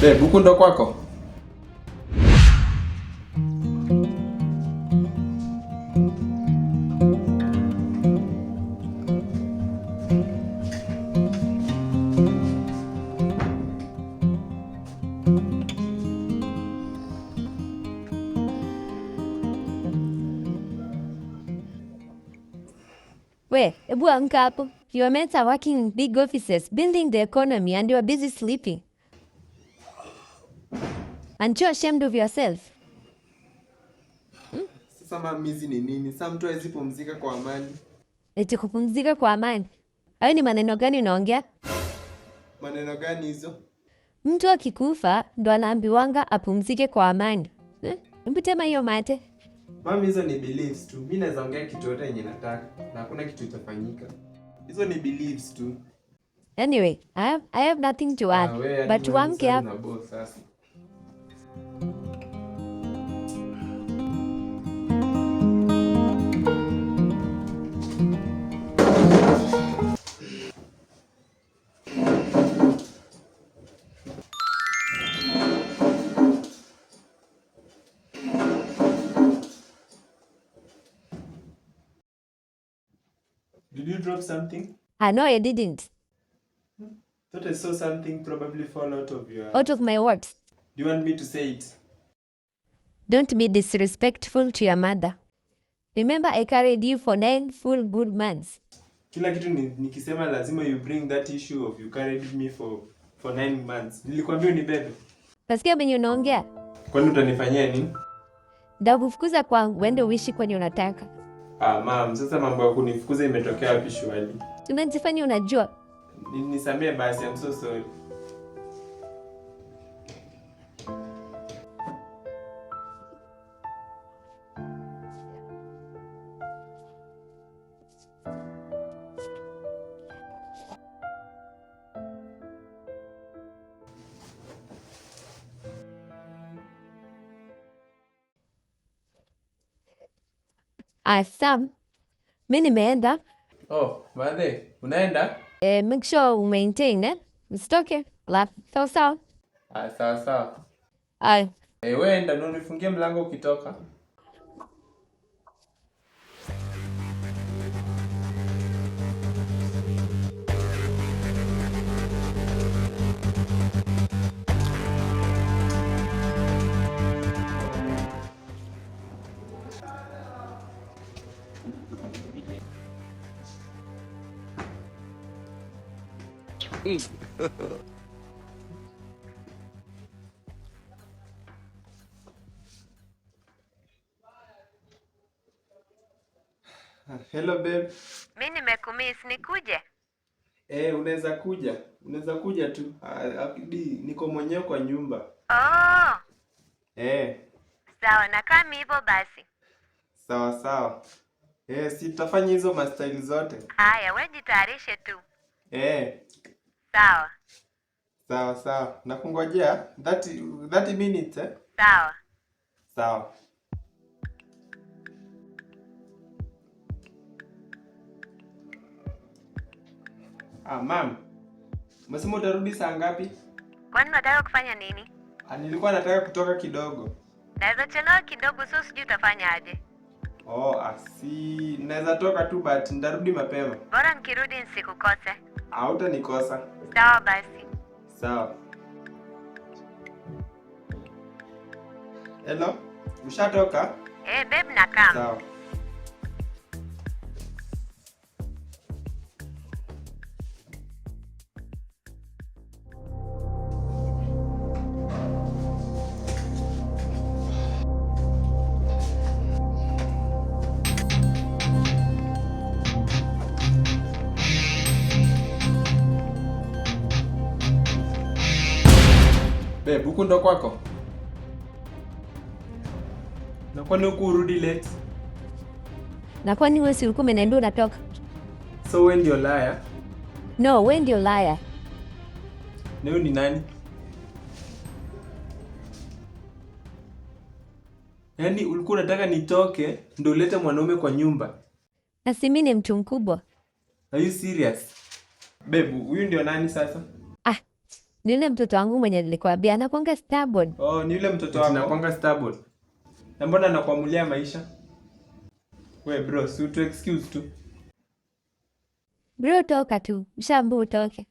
Babe, huku ndo kwako? We, ebu amka hapo. Your mates are working in big offices, building the economy, and you are busy sleeping. Aren't you ashamed of yourself? Sasa mami, hizi ni nini? Sasa mtu hawezi pumzika kwa amani. Eti kupumzika kwa amani? Hayo ni maneno gani unaongea? Maneno gani hizo? Mtu akikufa ndo anaambiwanga apumzike kwa amani. Hebu tema hiyo mate. Mami, hizo ni beliefs tu. Mimi naweza ongea kitu yote yenye nataka na hakuna kitu itafanyika. Hizo ni beliefs tu. Anyway, I have nothing to add. But uamke hapo. Sasa. Did you drop something? No, I didn't. Thought I saw something probably fall out of your... Out of my words. Do you want me to say it? Don't be disrespectful to your mother. Remember, I carried you for 9 full good months. Kila kitu nikisema lazima you bring that issue of you carried me for 9 months. Nilikwambia unibebe. Kasikia venye unaongea? Kwani utanifanyia nini? Ndakufukuza kwangu, uende uishi kwenye unataka. Mom, sasa mambo ya kunifukuza imetokea wapi shwali? Unajifanya unajua. Nisamee basi, I'm so sorry. Sam, mimi nimeenda. Oh, Made, unaenda? Make sure you maintain, Usitoke. Sawa sawa. Sawa sawa. Wewe enda na unifungie mlango ukitoka. Hello babe. Mimi nimekumiss, nikuje? Unaweza kuja. Unaweza kuja tu. Niko mwenyewe kwa nyumba. Oh. Sawa, na kama hivyo basi. Sawa sawa. Sitafanya hizo mastyle zote. Haya, wewe jitayarishe tu. Sawa. Sawa sawa. Nakungojea 30 minutes Sawa. Sawa. Mom. Umesema utarudi saa ngapi? Kwani unataka kufanya nini? Nilikuwa nataka kutoka kidogo. Naweza chelewa kidogo, so sijui utafanya aje. Naweza toka tu but nitarudi mapema. Bora nikirudi nisikukose. Hautanikosa. Sawa basi. Sawa. Hello? Ushatoka? Babe, nakam. Sawa. Babe, huku ndo kwako? Na kwani huku urudi late? Na kwani wewe si ulikuwa umeniambia unatoka? So wewe ndio liar? No, wewe ndio liar. Na wewe ni nani? Yaani ulikuwa unataka nitoke ndio ulete mwanaume kwa nyumba? Na si mimi ni mtu mkubwa. Are you serious? Babe, huyu ndio nani sasa? Ni yule mtoto wangu mwenye nilikwambia anakuanga stubborn. Oh, ni yule mtoto wako anakuanga stubborn. Na mbona anakuamulia maisha? We bro, si tu excuse tu. Bro, toka tu. Mshambu utoke.